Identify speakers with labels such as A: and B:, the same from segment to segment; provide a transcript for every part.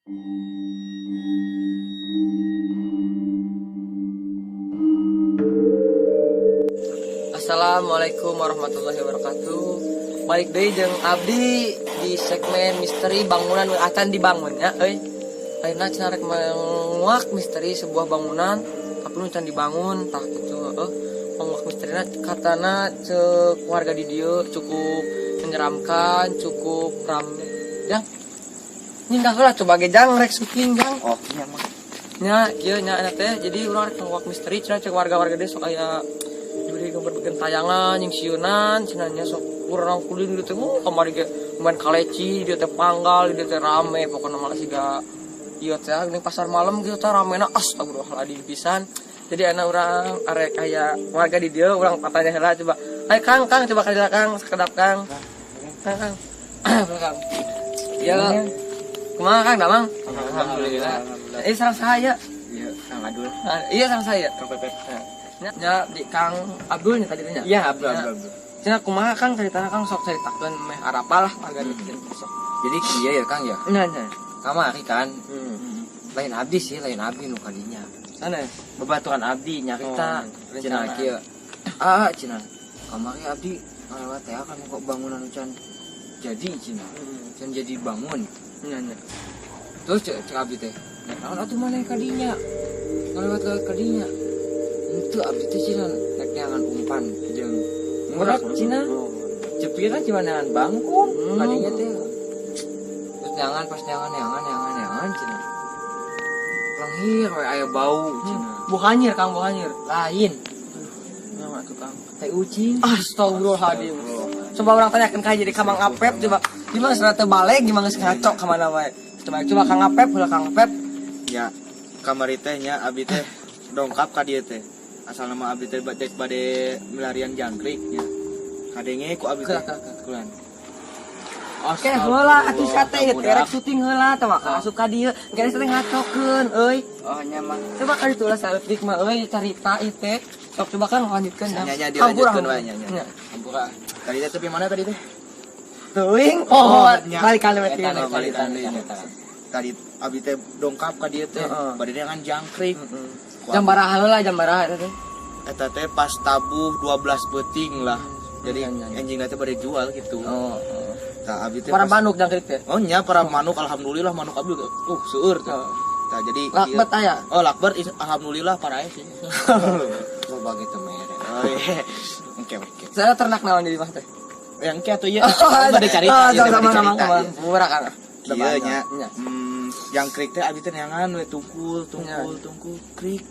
A: Assalamualaikum warahmatullahi wabarakatuh. Balik deui jeung abdi di segmen misteri bangunan yang akan dibangun ya ayeuna cenah rek menguak misteri sebuah bangunan tapi nu can dibangun tah kitu menguak misterina katana ceuk warga di dieu cukup menyeramkan, cukup rame jang nyingkah heula coba ge jang rek syuting jang.
B: Oh iya mah.
A: Nya kieu nya eta teh jadi urang rek menguak misteri cenah ceuk warga-warga desa sok aya jadi gambar bikin tayangan yang sieunan cenanya sok urang kuliah di teh kamari ge main kaleci di teh panggal di teh rame pokona malah siga ieu teh di pasar malam gitu teh ramena astagfirullahaladzim pisan. Jadi anak urang arek aya warga di dieu urang patanya heula coba hai Kang coba kadira Kang sakedap Kang Kang ya kumaha Kang damang alhamdulillah sareng saya
B: Iya, Kang Adul.
A: iya sareng saya
B: Kang Pepet.
A: nya di Kang Abdul nya tadi nya.
B: Iya, Abdul.
A: Cenah kumaha Kang caritana Kang sok caritakeun meh arapa lah warga di dieu sok.
B: Jadi kieu ya Kang ya.
A: Nya nya.
B: Kamari kan. Lain abdi sih, lain abdi nu kadinya.
A: Sanes.
B: Bebaturan abdi nyarita cenah kieu. Cenah. Kamari abdi ngalewat teh kan kok bangunan can jadi cenah. Can jadi bangun.
A: Nya nya.
B: Terus cek abdi teh. Naon atuh maneh kadinya? Ngalewat kadinya. Itu abdi teh cenah rek nyangan umpan jeung murah cenah. Cepira cuma nyangan bangkung kadinya teh. Terus nyangan pas nyangan cenah. Langhir we aya bau cenah.
A: Buhanyir Kang buhanyir.
B: Lain.
A: Nama tuh Kang.
B: Teh ucing.
A: Astagfirullahaladzim. Coba orang tanyakan kayak jadi Kamang Apep coba gimana serat balik gimana geus ngacok ka mana wae. Coba Kang Apep heula Kang Apep.
C: Ya, kamari teh nya abdi teh dongkap ka dieu teh. Asal nama abdi teh bade melarian jangkrik nya. Kadenge ku abdi teh kulan.
A: Oke, heula atuh sate ieu terek syuting heula tah mah asup ka dieu. Geus teh ngacokeun euy.
C: Oh nya mah.
A: Coba ka ditulah saeutik mah euy carita ieu teh. Sok coba kan lanjutkeun dah.
C: Nya dilanjutkeun wae nya. Hampura. Tadi teh tepi mana tadi teh?
A: Teuing. Oh, balikan we teh.
C: Balikan deui nya. Tadi abdi teh dongkap ka dieu teh. Bade dengan jangkrik.
A: Jam baraha heula jam baraha eta teh.
C: Eta teh pas tabuh 12 beuting lah. Jadi anjingna teh bade jual gitu.
A: Oh.
C: Tah abdi teh
A: Para manuk jangkrik teh.
C: Oh nya para manuk alhamdulillah manuk abdi seueur teh. Tah jadi
A: lakbet aya.
C: Oh lakbet alhamdulillah para sih.
B: Coba gitu mere.
C: Oh iya. Oke.
A: Saya ternak naon jadi mah teh.
C: Yang kieu atuh ieu bade carita.
A: Sama-sama murah kan.
C: Ieu nya. Jangkrik teh abdi teh nyangan we tungkul krik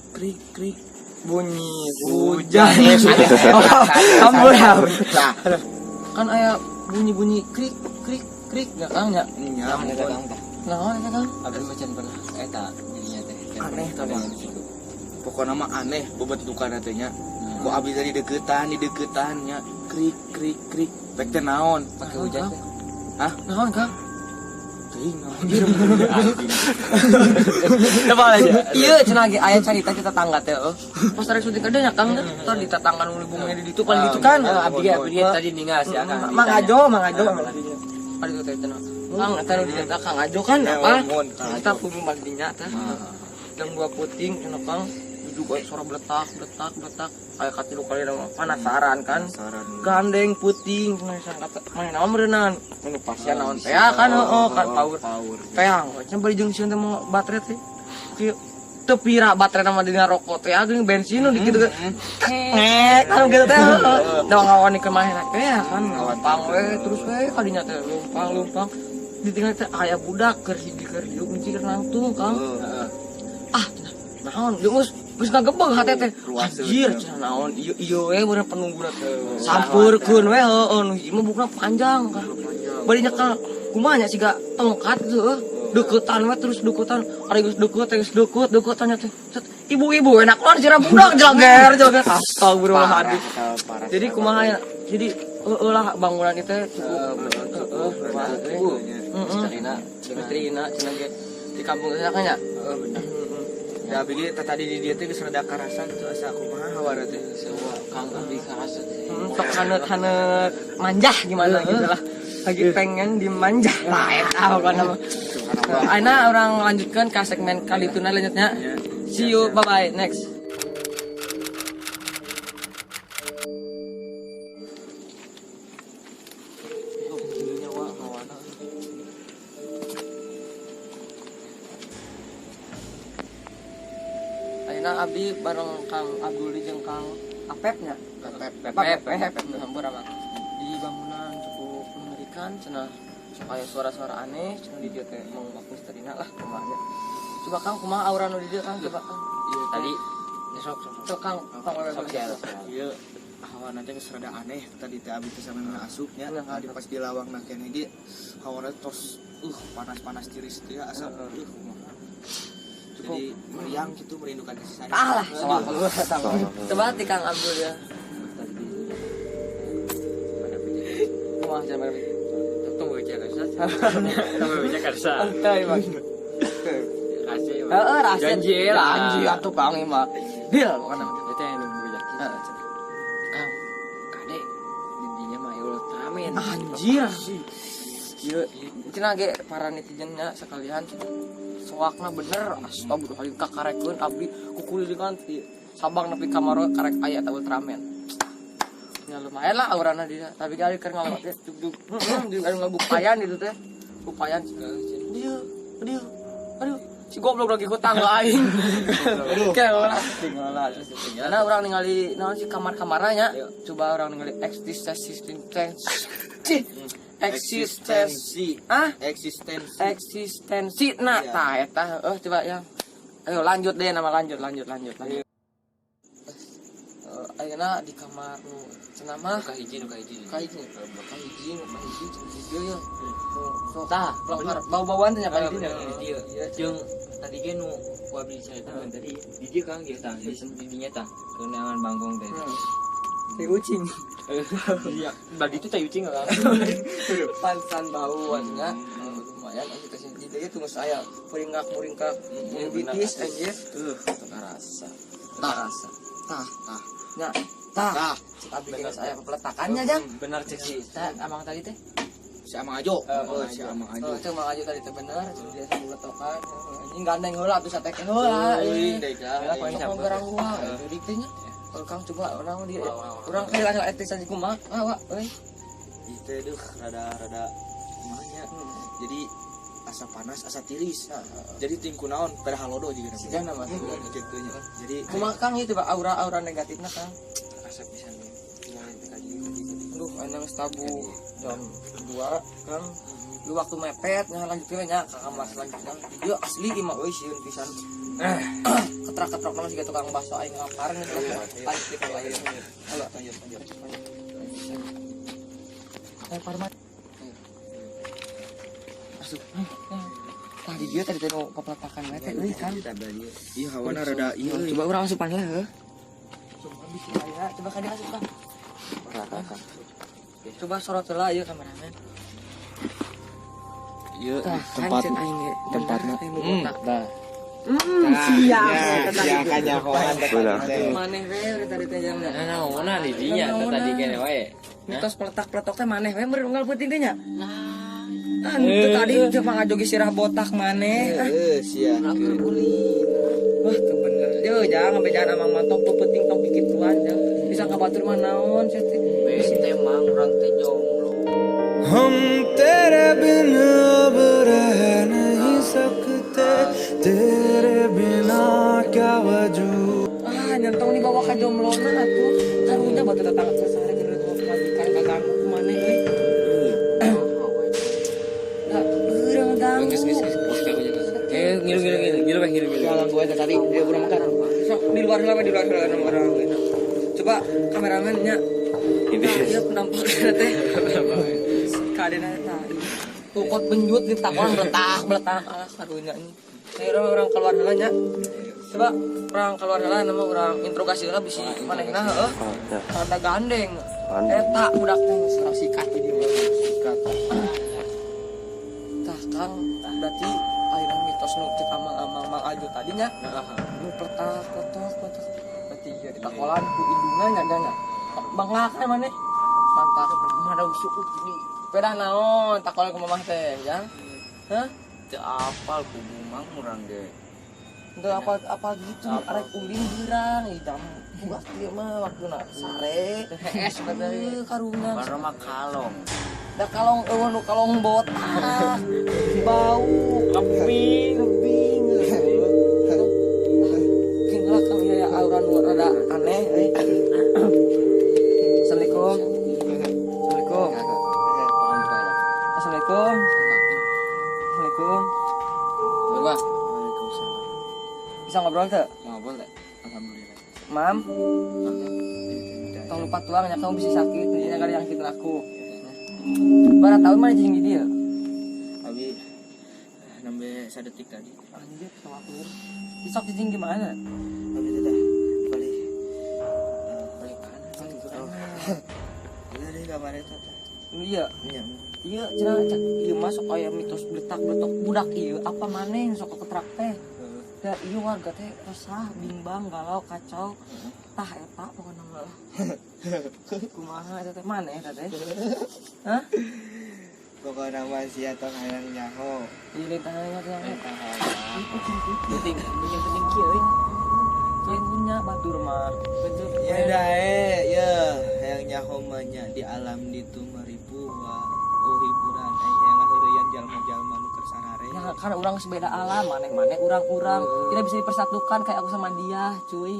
A: bunyi hujan. Ampun.
C: Nah,
A: Kan aya bunyi krik enggak Kang nya.
C: nya
A: Naon eta Kang?
B: Abdi macan pernah eta jadinya teh.
C: Aneh tah mah. Pokona mah aneh bentukan teh nya. Ku abdi tadi deketan nya krik. Pek teh naon?
B: Pakai hujan teh.
C: Hah?
A: Naon Kang?
C: Teuing naon?
A: Coba aja. Ieu cenah ge aya carita kita tangga teh. Pas rek syuting kada nya Kang teh di tetangga nu bunganya di ditu paling gitu kan.
B: Abdi tadi ningal si Akang.
A: Mang Ajo. Ari teh cenah. Kang eta nu di Kang Ajo kan apa? Kita kudu magdinya teh. Jam 2 puting cenah Kang. Duduk we suara bletak. Kayak katilu kali penasaran kan. Gandeng puting kata main naon berenang. Anu pasien naon teh kan kan power. Teang. Cenah bari jeung sieun teh mau baterai teh. Kieu teu pira baterai nama dina rokok teh geuning bensin nu dikitu kan. Kan gitu teh. Da ngawani ke mahena teh kan ngawang we terus we kadinya teh lumpang. Ditinggal teh aya budak keur hiji keur ieu kunci keur nangtung Kang. Naon geus ngagebeg hate teh. Anjir cenah naon ieu we bener penungguna teh. Sampurkeun we heueuh nu hiji mah bukna panjang kan. Bari nya Kang kumaha nya siga tongkat teh. Deketan we terus deketan ari geus deket tanya teh. Ibu-ibu enak keluar jera budak jelager. Astagfirullahaladzim. Jadi kumaha ya? Jadi lah bangunan itu cukup misterina cenah ge di kampung saya kan ya.
C: Ya abdi tadi di dieu teh geus rada karasan tuh asa kumaha hawara teh.
B: Kang abdi karasan.
A: Sok haneut manjah gimana gitu lah. Lagi pengen dimanja. Lah eta pokona mah. Aina orang lanjutkan ke segmen kali itu lanjutnya. See you, bye bye, next. Aina abdi bareng Kang Abdul jeung Kang Apepnya. Pep berapa? Di bangunan cukup mengerikan cenah supaya suara-suara aneh cenah di dieu teh mau bagus tadina lah kumaha. Coba Kang kumaha aura nu di dieu Kang coba Kang.
B: Iya tadi sok
A: Sok Kang
C: Iya, hawa nanti geus rada aneh tadi teh abdi teh sampe asupnya. Tadi pas di lawang na keneh ge hawa tos panas-panas tiris teh asap jadi meriang gitu merindukan kasih sayang.
A: Ah lah, coba di Kang Abdul ya. Kumaha cenah bari.
B: tunggu aja karsa.
A: Santai Bang.
B: Kasih ya.
A: Heeh, rahasia.
B: Janji lah.
A: Janji atuh Kang ieu mah. Bil kana.
B: Itu yang nunggu aja. Kang, kadek intinya mah ya Allah amin.
A: Anjir. Ieu cenah ge para netizennya sekalian soakna bener astagfirullahaladzim kakarekeun abdi kukulilingan ti Sabang nepi ka Maro karek aya ta Ultraman. Ya lumayan lah aurana dia, tapi kali keur ngalewat teh dug di anu ngabupayan itu teh. Bupayan aduh si goblok lagi hutang aing. Kayak ulah tinggal karena orang ningali naon si kamar-kamarnya coba orang ningali eksistensi nah tah eta coba ya ayo lanjut deh nama lanjut ayeuna di kamar nu cenah mah
B: Kahiji
A: kahiji ya tah bau-bauan teh nya ka dieu
B: jeung tadi ge nu ku abdi caritakeun tadi di dieu Kang ge tah di dinya tah keunangan banggong teh
A: si kucing
B: iya bagi itu teh ucing Kang
A: pansan bauannya lumayan asup ke sini dia tunggu saya muringkak bitis anjir terasa tah abdi geus aya peletakannya jang
B: benar cek si
A: amang tadi teh
C: Si Amang Ajo. Si Amang Ajo.
A: Cek Mang Ajo tadi teh bener dia peletokan anjing gandeng heula atuh satek heula ya poin sama garang gua jadi teh nya Kang coba orang dia orang kayak etis aja kumaha awak euy
C: itu duh rada kumanya jadi asa panas asa tiris jadi ting kunaon pada halodo juga
A: sigana mah
C: gitu nya jadi
A: kumaha Kang ieu tiba aura negatifna Kang
C: asap pisan
A: aduh anang stabu jam 2 Kang lu waktu mepet nya lanjutkeun nya ka kamar selanjutnya dia asli imah euy sieun pisan ketrak-ketrak nama siga tukang bakso aing ngapar nih lanjut di kamar lain halo lanjut parmat masuk tadi dia tadi teh peplatakan we teh euy Kang
C: iya hawana rada iya
A: coba urang asupan lah heuh coba bisa aya coba ka dia asup Kang coba sorot heula ieu kameramen ieu tempatnya
B: dah
A: siap
C: kanya kawan
A: maneh we tadi teh jang
B: naona di dinya tadi kene wae
A: mitos peletak-peletok teh maneh we meureun unggal peuting teh nya itu tadi coba ngajogi sirah botak maneh
C: sia
A: wah teu bener deuh jang sampai jangan amang mantong tong peuting tong kikituan jang bisa kabatur mah naon sia teh
B: besi teh mang urang teh jomblo
D: हम तेरे बिन अब रह नहीं सकते तेरे बिना क्या वजूद
A: nyantong dibawa ka jomblona atuh karunya batu tetangga sasare jeung dua majikan kaganggu ku maneh euy da urang dang
B: ngilu
A: jalan gua aja tadi dia kurang makan sok di luar orang coba kameramen nya iya penampakan teh kadena tah tukot benjut di takon beletak karunya ini saya orang keluar heula nya coba orang keluar heula nama orang interogasi heula bisi manehna heuh rada gandeng eta budak teh sareng sikat di dieu sikat tah Kang berarti ayeuna mitos nu teh Mang Ajo tadinya nu petak berarti ieu ditakolan ku indungna nya banglakan maneh mantap mana usuk ini peda naon takolan ku mamah teh jang hah
B: teu apal ku mang urang ge.
A: Untuk apa gitu arek ulin gerang idam buat dia mah waktu nak sare es karungan
B: Baru mah kalong.
A: da kalong nu kalong botak bau kambing kira kami ya aura nu rada aneh Assalamualaikum Assalamualaikum Assalamualaikum Assalamualaikum
B: Berapa?
A: bisa ngobrol tuh
B: Ngobrol teh. Alhamdulillah.
A: mam tong lupa tuang nya kamu bisa sakit jadi kali yang kita aku berapa tahun mana jeung di dia
C: Abi nembe sadetik tadi.
A: anjir sama aku sok jeung gimana
C: Abi teh dah balik.
B: Balik kanan.
C: Iya deh kamar eta teh.
A: iya
C: Nya.
A: iya cenah ieu masuk aya mitos bletak-bletok budak ieu apa maneh sok ketrak teh da ieu warga teh resah bimbang galau kacau tah eta pokona mah kumaha eta teh maneh eta teh hah
C: Pokoknya mah sia tong hayang nyaho.
A: ieu lintahnya teh
B: Penting penting kieu euy.
A: yang punya batur mah betul
C: Ya dah ya hayang nyaho mah nya di alam ditu maripuah. Oh hiburan hayang ngaheureuyan jalma-jalma nu keur sarare.
A: ya karena orang sebeda alam maneh urang-urang tidak bisa dipersatukan kayak aku sama dia cuy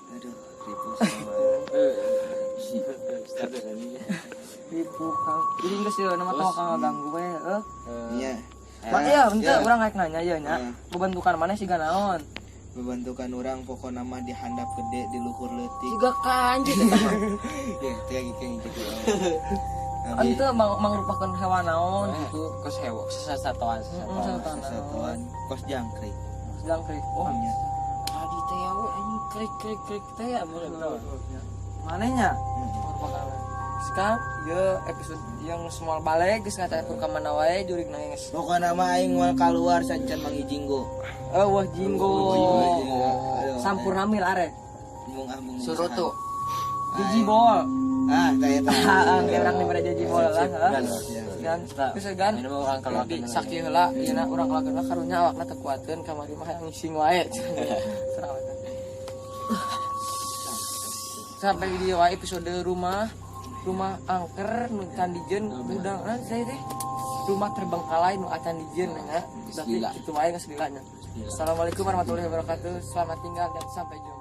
C: Aduh, ribu sama.
A: ibu kang jadi geus sih nama tong kang ganggu we
C: Iya.
A: Mak iya henteu
C: Ya.
A: urang rek nanya ieu nya bebentukan maneh siga naon
C: Bebantukan orang pokoknya mah di handap gede di luhur leutik.
A: siga kanjut
C: Ya, teh kayak gitu.
A: henteu mangrupakeun hewan naon gitu
B: Kos hewo sesatuan.
C: Satuan kos jangkrik.
A: sedang krik oh
C: Nya.
A: tadi teh ya we anjing krik teh ya manehnya sekarang ya episode yang semua balik geus ngatakeun ka mana wae jurig nangis
C: Pokoknya mah aing moal keluar sancan mangijinggo.
A: wah jinggo sampurna mil arek
C: Mung ah mung.
B: Surutu.
A: Jiji bol
C: Ah, tah eta.
A: kayak orang daripada jiji bol lah kan bisa kan
B: Ini mah orang kalau
A: di sakieu heula ieu na urang keluarga karunya awakna teu kuatkeun kamari mah hayang ngising wae serawatan sampai di wae episode rumah angker nu candijeun udang saya teh rumah terbengkalai nu candijeun nya berarti kitu wae geus lilanya. Assalamualaikum warahmatullahi wabarakatuh. Selamat tinggal dan sampai jumpa.